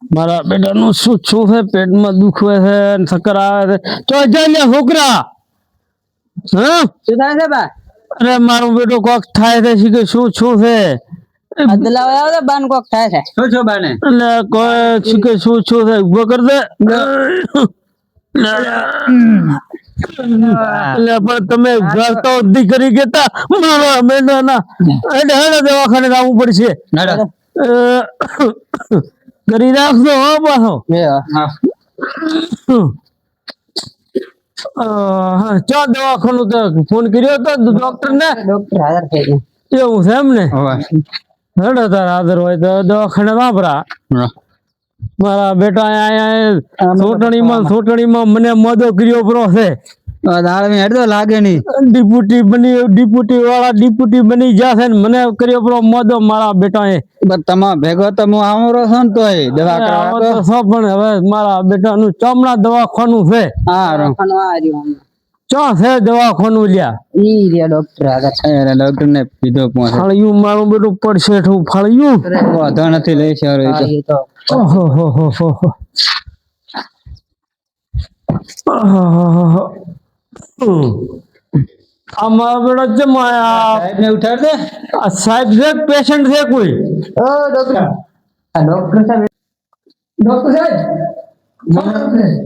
મારા બેટાનું શું છે, પેટમાં દુખવે છે, ચક્કર આવે છે. તો જાય છોકરા. હા શું થાય છે બા? અરે મારું બેટો કોક થાય છે, શીખે શું છે. અદલાવ આવે તો બાન કોક થાય છે. શું છો બાને? એટલે કોઈ શીખે શું છે, ઉભો કર દે. એટલે પણ તમે ઘર તો દીકરી કેતા મારા બેટાના એટલે હેડે દવાખાને જવું પડશે. કરી રાખજો હો પાછો. ચા દવાખાનું તો ફોન કર્યો હતો ડોક્ટર ને. ડોક્ટર હાજર થઈ ગયા. એવું છે એમ ને. હેડો તાર હાજર હોય તો દવાખાને વાપરા. મારા બેટા અહીંયા સોટણીમાં મને મોદો કર્યો પરો છે. લાગે નહીં. ડિપ્યુટી વાળા ડિપ્યુટી બની જશે ને મને કર્યો પરો મોદો મારા બેટા તમા ભેગો તો હું આવરો છો ને તોય દવા કરાવવા પણ હવે મારા બેટાનું ચામડા દવાખાનું છે. ચા છે દવાખાનું લ્યા. ઈ રે ડોક્ટર આગળ છે. ડોક્ટર ને પીધો પહોંચે. ફાળ્યું મારું બેટું પડશે ઠું ફાળ્યું. વાંધો નથી લઈ છે આ મારા બેટા જમાયા ને ઉઠાડ દે. આ સાહેબ છે પેશન્ટ છે કોઈ. ડોક્ટર સાહેબ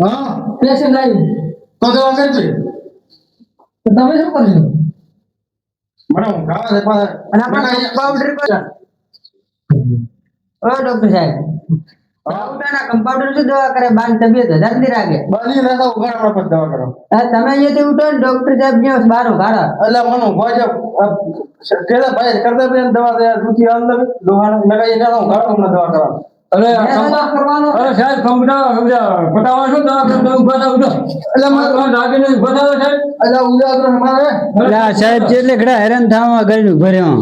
હા પેશન્ટ આવી તો દવા કરજે. તમે શું કરશો? મને ખાવા છે અને આપણે કમ્પાઉન્ડર ડોક્ટર સાહેબ કમ્પાઉન્ડર શું દવા કરે? બાન તબિયત જલ્દી રાખે. બની રહેતા ઉઘાડા પર દવા કરો. તમે અહીંયાથી ઉઠો ને ડોક્ટર સાહેબ ત્યાં બાર ઉઘાડા. એટલે મને ગોજે કેલા ભાઈ કરતા બેન દવા દે દુખી અંદર દોહાને લગાઈ ને ઉઘાડો મને દવા કરવા. અરે સાહેબ પટાવા શું દવા બતાવજો. એટલે મને લાગે નહીં બતાવો સાહેબ. એટલે ઉજાગરો મારે સાહેબ એટલે ઘડા હેરાન થવા ગયું ભર્યો.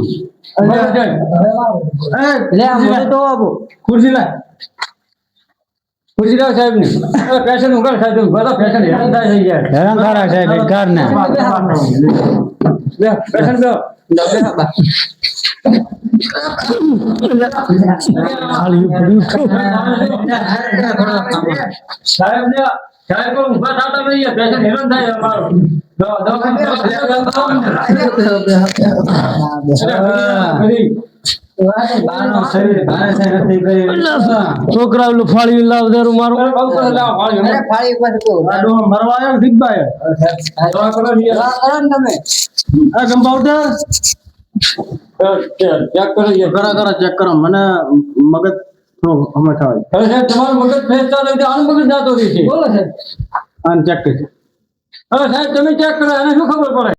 ખુરશી લાય સાહેબ ને પેશન્ટ ઉઘાડ સાહેબ બધા પેશન્ટ હેરાન થાય છે યાર. હેરાન થાય સાહેબ કાર ને પેશન્ટ સાહેબ ને સાહેબ પણ ઉભા થતા નહીં પેશન્ટ હેરાન થાય અમારું. છોકરા ફાળી લાવ દેરું મારું મરવા દીકભાઈ કમ્પાઉન્ડર ચેક કરો મને મગજ હમણાં થાય તમારું મગજ ફેરતા નથી આનું મગજ જાતો રહી છે. બોલો સાહેબ આને ચેક કરી. હવે સાહેબ તમે ચેક કરો એને શું ખબર પડે?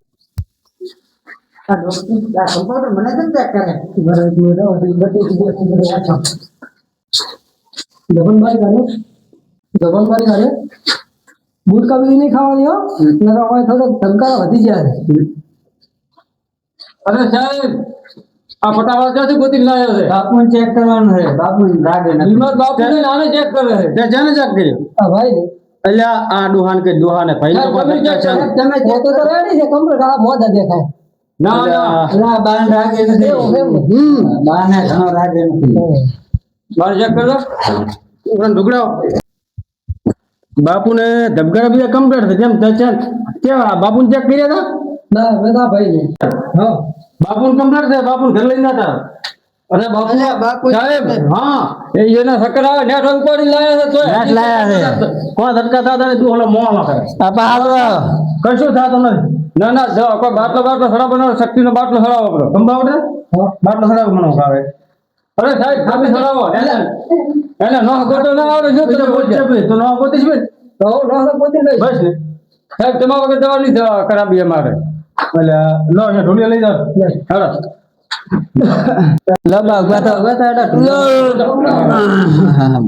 મને કેમ ચેક કરે? જબનબારી ગાલે બૂટ કभी नहीं ખાવાની હો નકા હોય થોડો ધમકારા વધી જાય. અરે સાહેબ આ ફટાફટ ક્યાંથી ગોતી લાવ્યો છે? બાપુને ચેક કરવાનું છે. બાપુ લાગે ને હિંમત બાપુને નાને ચેક કરે છે. જેને ચેક કર્યો આ ભાઈ ને એટલે આ દુહાન કે દુહાને ભાઈ તમે ચેક તો રેડી છે કમ્પ્લીટ આ મોઢા દેખાય. ના ના બાન રાગે નથી. બાને ઘણો રાગે નથી. બાર ચેક કરજો ઢુકડાઓ બાપુને ધબકારા બીજા કમ્પ્લીટ છે. જેમ કેવા બાપુને ચેક કર્યા હતા? ના બધા ભાઈ ને હા બાપુને કમ્પ્લીટ છે. બાપુને ઘર લઈને જતા. અરે બાપુ સાહેબ હા એના સકર આવે નેટ ઉપાડી લાયા છે. નેટ લાયા છે. કોણ ધડકા થતા ને તું ઓલો મોળો કરે કશું થતું નથી. ના ના જો કોઈ બાટલો સડા બનાવો શક્તિનો બાટલો સડાવો આપણો કમ્પાઉન્ડર બાટલો સડાવો મને ખાવે. અરે સાહેબ ખામી સડાવો એને નો ગોતો ના આવે જો તો નો ગોતીશ બે તો નો ગોતી લઈ બસ ને સાહેબ તમારા વગર દવા નહીં કરાવી અમારે. એટલે લો એ ઢોલિયા લઈ જાવ હેડો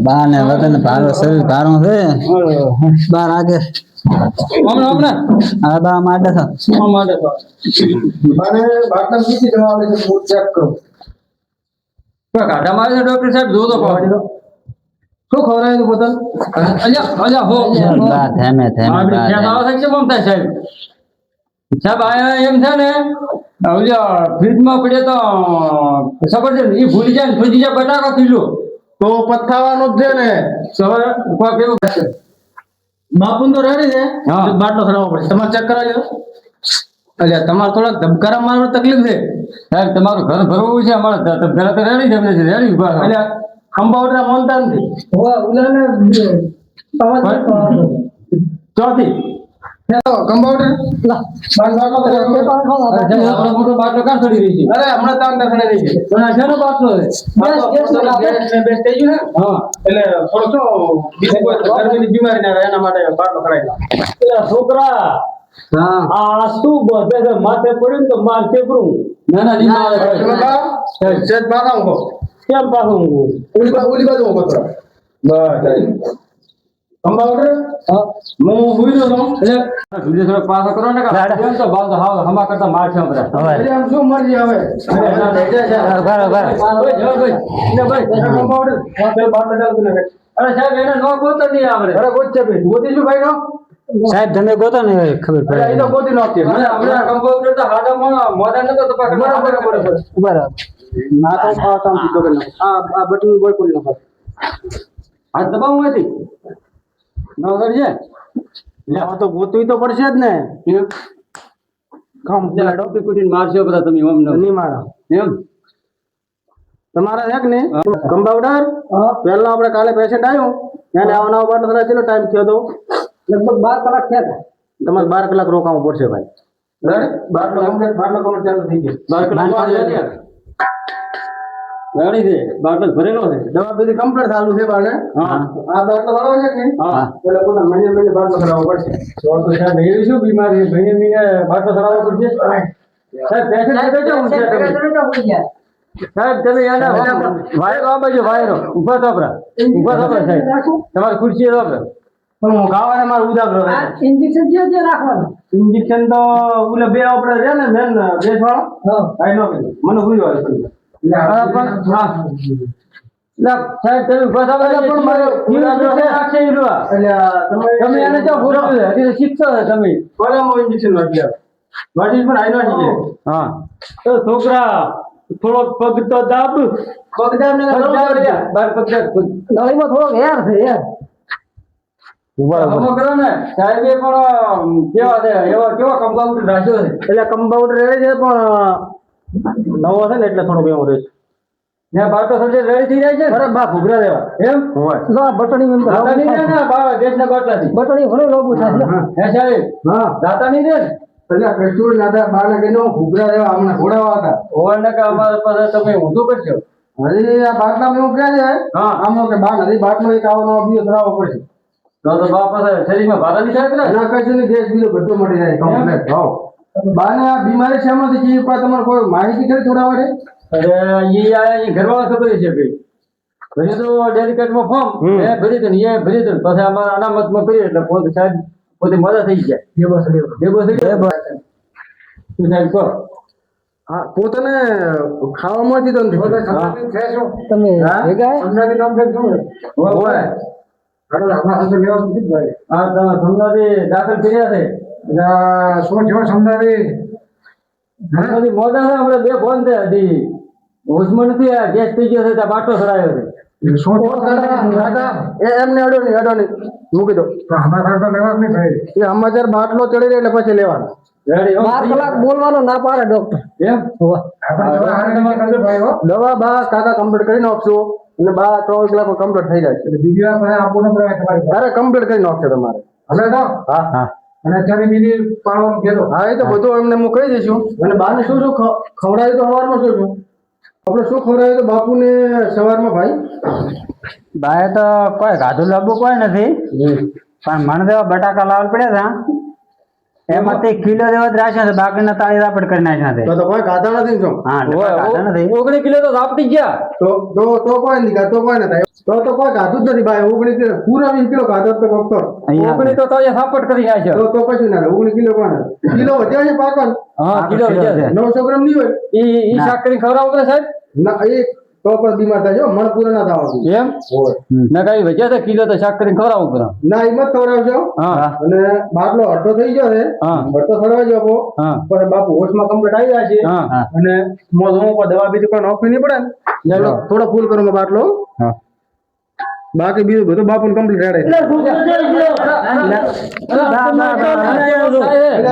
બાને વતન ભારો શરીર ભારો છે. બાર આગે હા બા માટે કાઢા મારે ડોક્ટર સાહેબ જોતો પાડો શું ખવડાવ્યું બોતલ? અલ્યા હો ધેમે ધેમે સાહેબ સાહેબ આયા એમ છે ને ફ્રીજમાં પડે તો સફરજન એ ભૂલી જાય ને ફ્રીજી જાય બટાકા કિલો તો પથાવાનું જ છે ને. તો હવે કોઈ કેવું થશે? બાપુ તો રેડી છે. હા. તો બાટલો ચડાવવો પડશે. તમારે ચેક કરાવી દો. અલ્યા તમારે થોડાક ધબકારા મારવાની તકલીફ છે. સાહેબ તમારું ઘર ભરવું છે અમારે ઘરે તો રેડી છે રેડી ઉભા રહો. અલ્યા કંપાઉન્ડર મોનતા નથી. ચોથી કંપાઉન્ડર બાટલો ચડાવો. અરે સાહેબ, આપણો મોટો બાટલો ક્યાં ચડી રહી છે? અરે હમણાં તાવ નખડે નહીં છે. પણ આ શેનો બાટલો છે? ગેસ ને બેસ થઈ ગયું ને. હા એટલે થોડો શું બીજું કોઈ ગરમીની બીમારી ના રહે એના માટે બાટલો કરાવી દો. પેલા છોકરા હા આ શું બધે છે? માથે પડ્યું ને તો માર ચેપરું ના ના નહીં મારે તમે સાહેબ. કહો, સેજ પાછા ઊંઘો. કેમ પાછું ઊંઘું? ઓલી બાજુ ઊંઘો થોડા. બસ કંપાઉન્ડર હું ભૂલી ગયો છું. એટલે બીજે થોડોક પાછો કરો ને કેમ તો બાલ તો હાવ હમા કરતા માર છે બધા. અરે આમ શું મરજી આવે. ભાઈ ભાઈ કંપાઉન્ડર પેલો બાટલો ચાલુ કરી નાખે. અરે સાહેબ એને નો ગોતો નહીં આવડે. અરે ગોત છે ભાઈ ગોતી શું ભાઈ નો. સાહેબ તમે ગોતો ને ખબર અરે એ તો ગોતી નો છે. મને હમણાં કમ્પાઉન્ડર તો હાડા મોડા નતો તો પાછો બરાબર. બરાબર ના તો આ કામ સીધો કરી નાખો. આ બટન બોય ખોલી નાખો. હાથ દબાવું હતી ન કરજે આ તો ગોતવી તો પડશે જ ને. કામ ડોક્ટર કુટીને મારશો બધા તમે એમ ન નહીં મારા. એમ તમારા છે કે ને કંપાઉન્ડર પહેલા આપણે કાલે પેશન્ટ આવ્યું એને આવવાનો બાટલો થતા કેટલો ટાઈમ થયો તો લગભગ 12 કલાક થયા હતા. તમારે 12 કલાક રોકાવું પડશે ભાઈ. બાટલો કમ્પ્લીટ ચાલુ થઈ ગયો. 12 કલાક ગાડી છે બાટલો ભરેલો છે. દવા બધી કમ્પ્લીટ ચાલુ છે બાને. હા આ બાટલો ભરાવો છે કે હા એટલે કોના મહિને બાટલો ભરાવવો પડશે. તો સાહેબ એવી શું બીમારી મહિને બાટલો ચડાવવો પડશે સાહેબ પેશન્ટ કેવું છે તમે સાહેબ તમે એના વાયરો આ બાજુ વાયરો ઉભા થોપરા સાહેબ તમારી ખુરશી થોપરા. પણ હું ગાવાને મારે ઉજાગરો રહે. ઇન્જેક્શન જે રાખવાનું ઇન્જેક્શન તો ઓલે બે આપણે છે ને મેન બેસ વાળો કાઈ નો કીધું. મને ભૂલી વાળો પણ હા લા સાહેબ તમે ઉભા થોપરા પણ મારો ઉજાગરો રાખશે ઈ રૂવા. તમે એને જો ભૂલ્યું છે હજી તો શીખશો છે તમે. કોલેમો ઇન્જેક્શન વાટી આવે. વાટી પણ આઈ નો છે. હા તો છોકરા થોડો પગ તો દાબ. પગદાર ને બાર પગદાર નળીમાં થોડોક હેર છે યાર હમો કરો ને સાહેબે પણ કેવા છે એવા કેવા કમ્પાઉન્ડર રાખ્યો છે. એટલે કમ્પાઉન્ડર રહે છે પણ નવો છે ને એટલે થોડુંક એવું રહે છે. ને બાટો સજે રેડી થઈ જાય છે ને? અરે બા ઘૂઘરા દેવા એમ હોય. બટણી મેં દાતા નહીં દે ને બાવા ગેસના બાટલાથી. બટણી ઘણું લોબુ થાય હે સાહેબ હા દાતા નહીં દે ને? એટલે કસ્તુર નાદા બાને કહીને હું ઘૂઘરા દેવા હમણાં ઘોડાવા હતા. હોય ને કે અમારા પાસે તમે ઊંધું કરશો. હજી આ બાટલામાં એવું ક્યાં છે હા. આમ કે બા નથી બાટલો એક આવવાનો બીજો ધરાવવો પડશે. તો બા પાસે શરીરમાં ભારા નહીં થાય ને? એના કશું નહીં ગેસ બીજો બધો મળી જાય કમ્પ્લેટ. હાવ બાને આ બીમારી શેમાંથી છે એ પણ તમારે કોઈ માહિતી ખરી થોડા વારે. અરે ઈ આ ઘરવાળા ખબર છે ભાઈ. ભરી તો ડેલિકેટમાં ફોર્મ એ ભરી દે ને એ ભરી દે ને પછી અમારા અનામતમાં કરીએ એટલે પોતે સાહેબ પોતે મજા થઈ જાય. ભેગો થઈ જાય શું સાહેબ કહો. હા પોતાને ખાવામાંથી તો નથી. તમે ભેગા હોય હા તમે સમજાવી દાખલ કર્યા છે. શું થયો સમજાવી સમજાવી મોડા છે આપણે બે ફોન છે હજી હોશમાં નથી આ ગેસ થઈ ગયો છે ત્યાં બાટલો ચડાયો છે. એમને અડો નહીં મૂકી દો. એ સમાચાર બાટલો ચડી જાય એટલે પછી લેવાનો. રેડી 12 કલાક બોલવાનો ના પાડે ડોક્ટર એમ દવા બા કાકા કમ્પ્લીટ કરી નાખશો અને બા 24 કલાક કમ્પ્લીટ થઈ જાય છે. બીજી વાર અરે કમ્પ્લીટ કરી નાખશે તમારે. હવે તો હા હા અને અત્યારે બીજી પાડવાનું કહેતો. હા એ તો બધું એમને હું કહી દઈશું. અને બાને શું શું ખવડાવ્યું તો સવારમાં શું શું આપણે શું ખવડાવ્યું તો બાપુને સવારમાં ભાઈ બાય તો કોઈ ગાધું લાંબુ કોઈ નથી પણ મને તો બટાકા લાવવા પડ્યા હતા એમાંથી કિલો જેવા જ રાખ્યા છે બાકીના તાળી રાપડ કરી નાખ્યા છે તો કોઈ ગાધા નથી ને શું? હા ગાધા નથી 19 કિલો તો આપતી ગયા. તો કોઈ નહીં તો કોઈ નથી. તો કોઈ ગાધું જ નથી ભાઈ. 19 કિલો પૂરા 20 કિલો ગાધો તો ડોક્ટર. 19 તો તળિયા સાપટ કરી નાખ્યો. તો પછી ના 19 કિલો કોણ કિલો વધ્યા છે પાકન હા કિલો વિચાર છે. 900 ગ્રામ નહીં હોય. ઈ શાક કરીને ખવડાવો કે સાહેબ? ના એ તો પણ બીમાર થાય છે મણ પૂરા ના થવાનું. એમ હોય ના કઈ વજ્યા છે કિલો તો શાક કરીને ખવડાવવું પડે. ના હિંમત ખવડાવજો. હા અને બાટલો અડધો થઈ ગયો છે. હા અડધો ખવડાવજો આપો. હા પણ બાપુ હોશમાં કમ્પ્લીટ આવી જાય છે. હા અને મોઢું ઉપર દવા બીજી કોઈ નાખવી નહીં પડે ને. થોડો ફૂલ કરો બાટલો. હા બાકી બીજું બધું બાપુને કમ્પ્લીટ રેડે બા,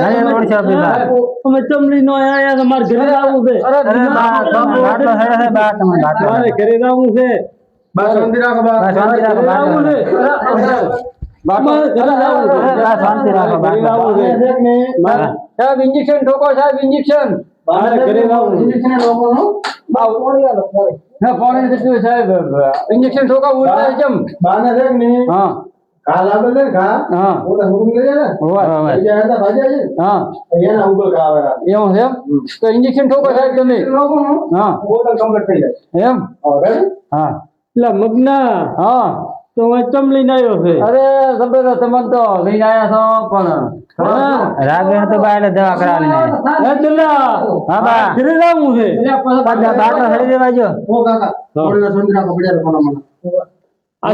નહીં ઓળખી આપી બા. અમે ચમડી નો આયા તો મારે ઘરે આવવું છે અરે બા, બાટલો સડે છે બા, તમે બાટલો. મારે ઘરે આવવું છે બા શાંતિ રાખો બા બા, શાંતિ રાખો, ઘરે આવવું બાટલો. છે મારે ઘરે આવવું છે બા, શાંતિ રાખો, બાટલો. સાહેબ ઇન્જેક્શન ઠોકો સાહેબ ઇન્જેક્શન મારે ઘરે આવવું છે ઇન્જેક્શન લોકોનું ના પાણી દીધું સાહેબ ઇન્જેક્શન ઠોકા ઉડે જમ બાને દેખ ને હા ઘા લાગે ને ઘા હા ઓલા હુકમ લઈ જાય ને હોય બીજા હતા ભાજ્યા છે હા એના ઉપર ઘા આવે એવું છે એમ? તો ઇન્જેક્શન ઠોકો સાહેબ તમે લોકોનું હા બોટલ કમ્પ્લીટ થઈ જાય એમ હવે હા એટલે મગના હા તો હું ચમડી આવ્યો છે અરે જબરદસ્ત તમે તો લઈને આયા છો પણ રાગે તો બા એટલે દવા કરાવીને. હે ચલા હા બા, ઘરે આવવું છે બધા બાટલો સડી દેવાજો. ઓ કાકા થોડી વાર શાંતિ રાખો પડ્યા કોના મને આ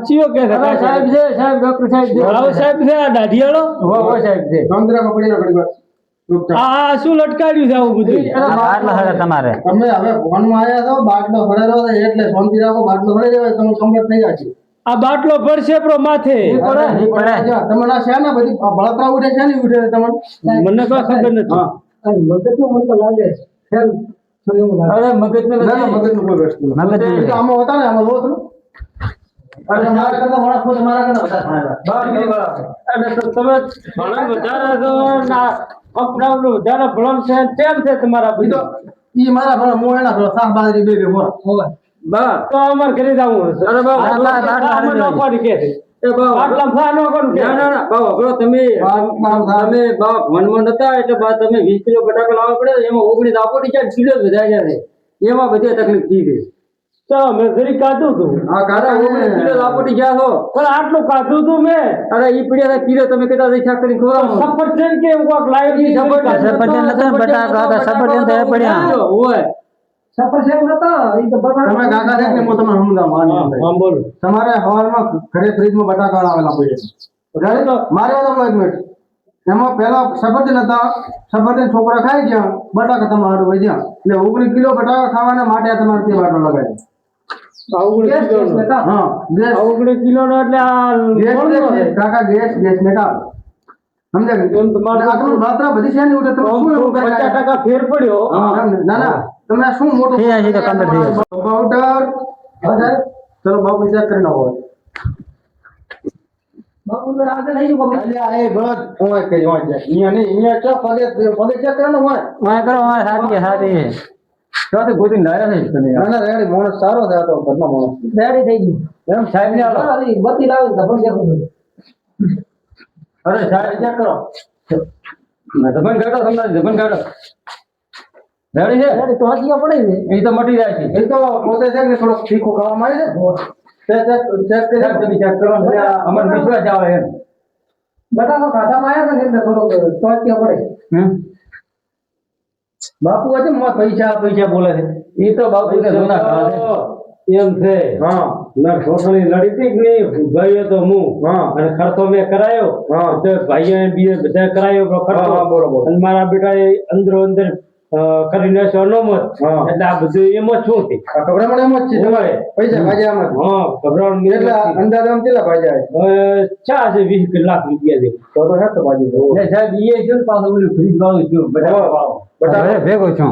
ચિયો કે છે અરે સાહેબ છે સાહેબ ડોક્ટર સાહેબ છે રાવ સાહેબ છે આ દાઢિયાળો હોય સાહેબ છે શાંતિ રાખો પડ્યા ઘડી વાર ચૂપચાપ. આ શું લટકાડ્યું છે આવું બધું આ બાટલો સડે તમારે. તમે હવે ફોનમાં આયા છો બાટલો ભરેલો છે એટલે શાંતિ રાખો બાટલો ભરી દેવાય તમે કમ્પ્લીટ થઈ જાય છે આ બાટલો પડશે પ્રો માથે નહીં પડે. તમે ના છે ને બધી બળતરા ઉઠે છે ને ઉઠે છે તમને મને કોઈ ખબર નથી અરે મગજ ના ના મગજનું કોઈ વસ્તુ નથી. મગજ એ તો આમાં હોતા ને આમાં લો તમે અરે મારા કરતા મારા ખુદ મારા કરતા વધારે ભણેલા. અને તો તમે ભણન વધારે છો ના અપનાવનું વધારે ભણન છે તેમ છે તમારા ઈ તો બધું ઈ મારા ભણે હું એના ભણે શાક બાજરી બે બે મોરા બા તો અમારે ઘરે જવું હશે અરે બા બા, બા, બા, અમે નોકરી કે છે એ બા આટલા ફા નો કરું કે ના ના ના બા વગડો તમે તમે બા વનમાં નતા એટલે બા તમે 20 કિલો બટાકા લાવવા પડે એમાં 19 આપો ની ચાર કિલો જ વધાઈ જાય એમાં બધી તકલીફ થઈ ગઈ તો મેં ઘરે કાઢું તું આ કાઢા 19 કિલો આપો ની ગયા છો પણ આટલું કાઢું તું મેં અરે ઈ પીડ્યા કિલો તમે કહેતા થઈ શાક કરી ખવડાવો સફરજન કે એવું કોક લાવી સફરજન સફરજન નતા, બટાકા હતા, સફરજન તો એ પડ્યા. હોય તમે કાકા છે ને હું તમને સમજાવું હા બોલો તમારે હવારમાં ઘરે ફ્રીજમાં બટાકા આવેલા પડે છે બરાબર? તો મારે વાળો એક મિનિટ એમાં પેલા સફરજન હતા સફરજન છોકરા ખાઈ ગયા બટાકા તમારે વધ્યા એટલે 19 કિલો બટાકા ખાવાના માટે આ તમારે તે બાટલો લગાડ્યો હા ગેસ 19 કિલો નો એટલે આ ગેસ કોણ નો છે? કાકા ગેસ ગેસ ને કાઢ સમજ્યા કે? એમ તમારે આટલું માત્રા બધી છે ને ઉઠે તમે શું એવું કરી 50% નાખ્યા? ફેર પડ્યો ના ના તમે આ શું મોટું થઈ જાય છે તો complete થઈ જાય. કમ્પાઉન્ડર ચલો બાપુ ચેક કરી નાખો અલ્યા, એ બળદ ઓય કરી ઓય છે. અહીંયા નહીં, અહીંયા ચો પગે ચેક કરો ને ઓય. વાંય કરો, વાંય સાચી છે, સાચી છે. તો ગોતી લાયા નહીં તમે ના ના રેડી માણસ સારો છે આ તો ઘરનો માણસ. એમ સાહેબ ને આલો અરે સાહેબ ચેક કરો જબન કાઢો તમને જબન કાઢો રેડી છે એ તો મટી જાય છે એ તો પોતે છે કે થોડોક તીખું ખાવામાં આવી છે ચેક કરી સાહેબ તમે ચેક કરો ને અમર વિશ્વાસ આવે એમ બટાકો ખાધામાં આવ્યા છે ને થોડોક ચોક્યા પડે હમ બાપુ આજે પૈસા પૈસા બોલે છે એ તો બાપુ ને સોના ખાવા છે એમ છે હા ના ઠોસણી લડી હતી કે નહીં ગયો તો હું હા અને ખર્ચો મેં કરાયો હા. તો ભાઈઓ બીજે બધા કરાયો પણ ખર્ચો હા, બોલો, બોલો. અને મારા બેટા અંદરો અંદર કરીને છે અનોમત હા. એટલે આ બધું એમ જ શું હતી આ ગભરામણ એમ જ છે તમારે પૈસા ભાજ્યા આમ જ હા ગભરાણ એટલે અંદાજ આમ કેટલા ભાજ્યા ચા છે 20 લાખ રૂપિયા છે તો હે તો ભાજી ને સાહેબ એ છે ને પાછું ઓલું ફ્રીજ વાળું છે બટાકા વાળો બટાકા હવે ભેગો છું.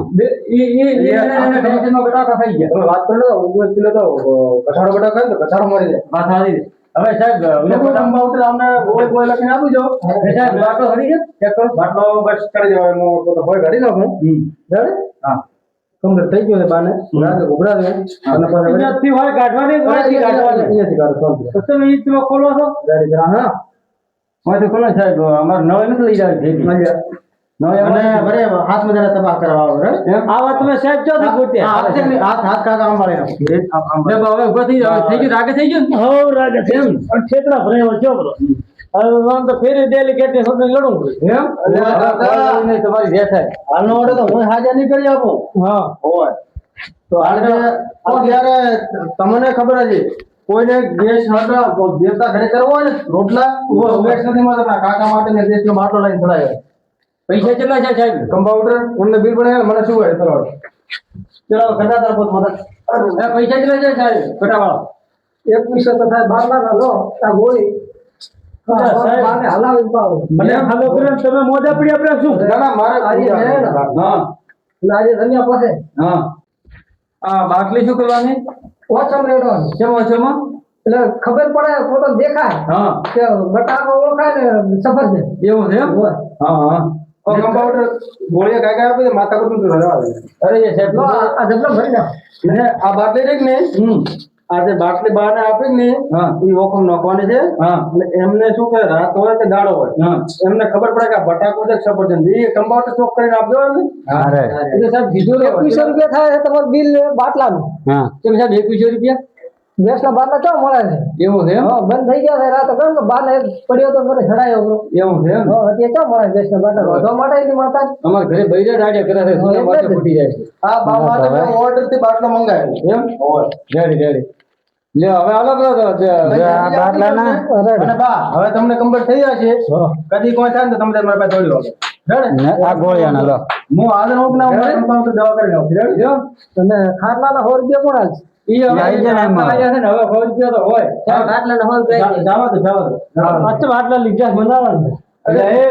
એને ટેન્શનમાં બટાકા થઈ ગયા તમે વાત કરો ને 19 કિલો તો કઠાળો બટાકા ને તો કઠાળો મરી જાય વાત સારી છે. હવે સાહેબ ઓલા બટાકા ઉતરે અમને ગોળ ગોળ લખીને આપી દો સાહેબ બાટલો હરી છે ચેક કરો બાટલો બસ કરી દેવાનો એનો તો હોય કાઢી નાખું બરાબર હા કમ્પ્લીટ થઈ ગયો છે બાને રાગે ઉભરા દે અને પછી અહીંયાથી હોય કાઢવાની અહીંયાથી કાઢવાની અહીંયાથી કાઢો શાંતિ તો તમે ઈચમાં ખોલો છો રેડી કરા હા મારે તો કોને સાહેબ અમારે નવે નથી લઈ જાય છે નવે અને બરે હાથ મજાને તબાહ કરવા આવો બરાબર આવા તમે સાહેબ ચોથી હા, ગોત્યા હાથ છે ને, હાથ હાથ કાકા આમ વાળી નાખો. હવે ઉભા થઈ જાવ થઈ ગયું રાગે થઈ ગયું ને હો રાગે છે એમ પણ છેતરા ભરાયો છો બરો હવે આમ તો ફેરી ડેલિકેટ ને સાથે લડવું પડે એમ એટલે તમારી જે થાય હાલનો ઓર્ડર તો હું હાજર નહીં કરી આપું હા હોય તો અત્યારે તમને ખબર છે કોઈને ગેસ દેવતા ઘરે કરવો હોય ને રોટલા ગેસ નથી મળતા કાકા માટે ને દેશનો માટલો લઈને ચડાવ્યો પૈસા કેટલા છે સાહેબ કમ્પાઉન્ડર એમને બિલ બનાવે મને શું હોય ચલો ચલો કરતા તાર પોત મદદ પૈસા કેટલા છે સાહેબ બટાવાળો 2100 તો થાય 12 ના લો આ ગોળી સાહેબ. બાને હલાવી પાડો મને હાલો કરે ને તમે મોજા પડી આપણે શું ના ના મારે હા આજે ધન્યા પાસે હા આ બાટલી શું કરવાની ઓછમ રેડો કેમ ઓછોમાં એટલે ખબર પડે ફોટો દેખાય હા કે બટાકો ઓળખાય ને સફરજન એવું છે એમ? હા હા કમ્પાઉન્ડર ગોળીએ કાંઈ કાંઈ આપે છે, માથા કુટુંબ તો હલાવે અરે એ સાહેબ લો આ ડબલો ભરી નાખ ને આ બાટલી રહી ને આ જે બાટલી બહારને આપી ને હા એ ઓખમ નાખવાની છે હા એટલે એમને શું કે રાત હોય કે દાડો હોય હા એમને ખબર પડે કે આ બટાકો છે કે સફરજન એ કમ્પાઉન્ડર ચોક કરીને આપજો ને અરે એટલે સાહેબ કીધું ને 2100 રૂપિયા થાય તમારું બિલ બાટલાનું હા કેમ સાહેબ 2100 રૂપિયા ગેસના બાટલા કેવા મળે છે એવું છે એમ? હા બંધ થઈ ગયા છે રાત કેમ કે બારને પડ્યો તો મને ચડાયો બરો એવું છે એમ? હા અત્યારે કેમ મળે ગેસના બાટલા વધવા માટે એની માતા અમારા ઘરે બૈરા રાડ્યા કરે છે સુના એટલે માથે જ. ફૂટી જાય છે આ બા માટે મેં ઓર્ડર થી બાટલો મંગાવ્યો એમ રેડી રેડી લે હવે હાલો કરો તો આ બાટલાના અને બા હવે તમને કમ્પ્લીટ થઈ જશે કદી કોઈ થાય ને તો તમને મારા પાસે થોડી વાગે રેડી ને આ ગોળિયાના લો હું હાજર હોઉં કે ના હું કમ્પાઉન્ડર દવા કરી લઉં રેડી જો અને ખાટલાના 100 રૂપિયા કોણ હાલશે ઈ હવે આઈ જાય ને એમાં. આયા છે ને હવે 100 રૂપિયા તો હોય ખાટલાના 100 રૂપિયા જાવા દો પાછળ આટલા લીધા બનાવવાનું એટલે એ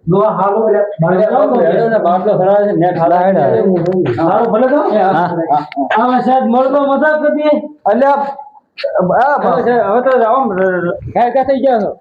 દોવા હાલો એટલે બાટલો સરાવે છે નેટ હાલા હેડ સારું ભલે તો આમાં સાહેબ મળતો મજાક કરી દઈએ એટલે હવે તો આમ કાય કા થઈ ગયા છો